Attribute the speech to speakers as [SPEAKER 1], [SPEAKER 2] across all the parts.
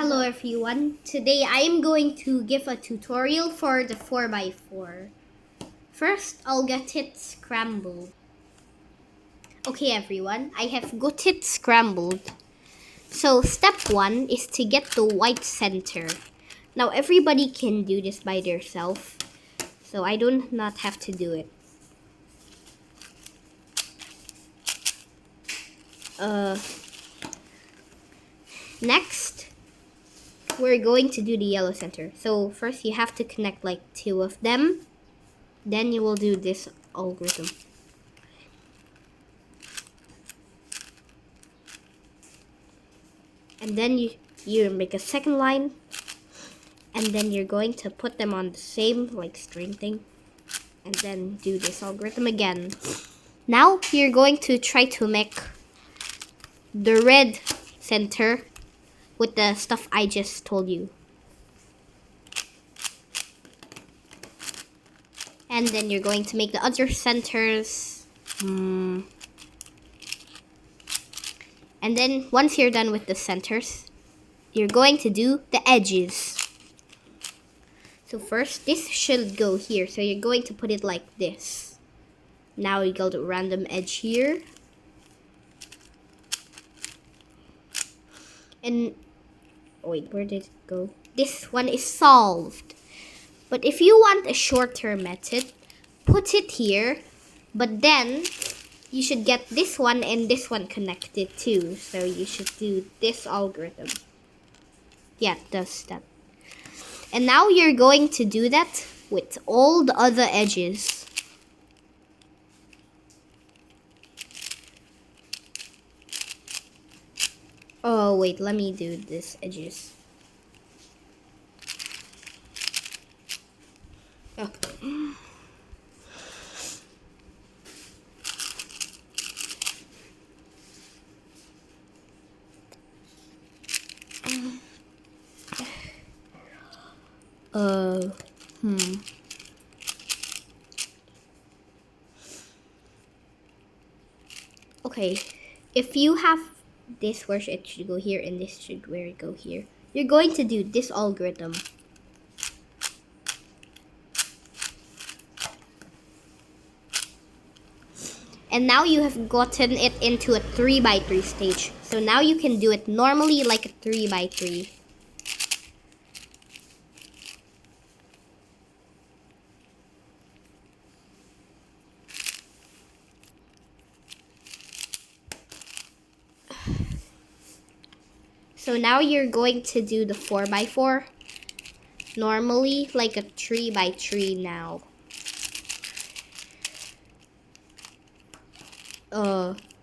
[SPEAKER 1] Hello everyone. Today I am going to give a tutorial for the 4x4. First, I'll get it scrambled. Okay everyone, I have got it scrambled. So step 1 is to get the white center. Now everybody can do this by themselves, so I do not have to do it. Next, we're going to do the yellow center. So first you have to connect like 2 of them. Then you will do this algorithm. And then you make a second line, and then you're going to put them on the same like string thing, and then do this algorithm again. Now you're going to try to make the red center with the stuff I just told you. And then you're going to make the other centers. And then once you're done with the centers, you're going to do the edges. So first, this should go here. So you're going to put it like this. Now you go to random edge here. And, wait, where did it go? This one is solved. But if you want a shorter method, put it here. But then, you should get this one and this one connected too. So you should do this algorithm. Yeah, it does that. And now you're going to do that with all the other edges. Oh, wait, let me do this edges. Oh. Okay, if you have this where it should go here and this should where it go here, you're going to do this algorithm. And now you have gotten it into a 3x3 stage. So now you can do it normally like a 3x3. So now you're going to do the 4x4 normally like a 3x3 now.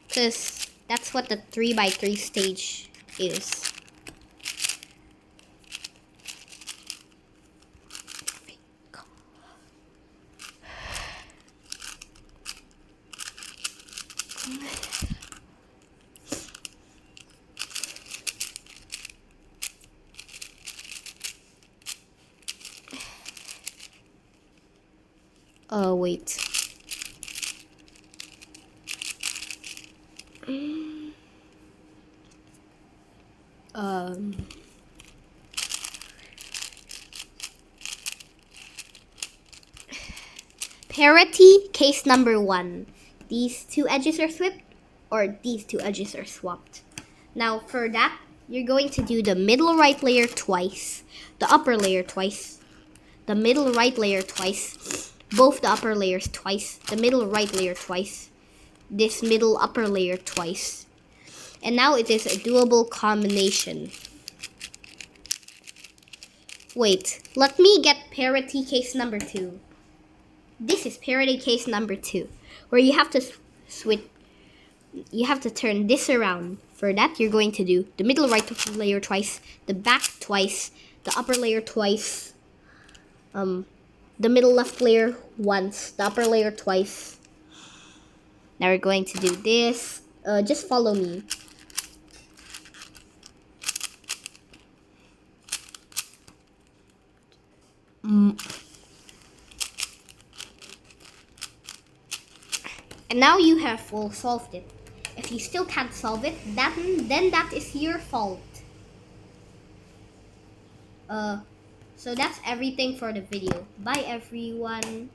[SPEAKER 1] Because that's what the 3x3 stage is. Wait. Parity case number 1. These 2 edges are swapped, or these 2 edges are swapped. Now for that, you're going to do the middle right layer twice, the upper layer twice, the middle right layer twice, both the upper layers twice, the middle right layer twice, this middle upper layer twice. And now it is a doable combination. Wait, let me get parity case number 2. This is parity case number 2, where you have to switch. You have to turn this around. For that, you're going to do the middle right layer twice, the back twice, the upper layer twice, the middle left layer once, the upper layer twice. Now we're going to do this. Just follow me. And now you have full solved it. If you still can't solve it, then that is your fault. So that's everything for the video. Bye everyone.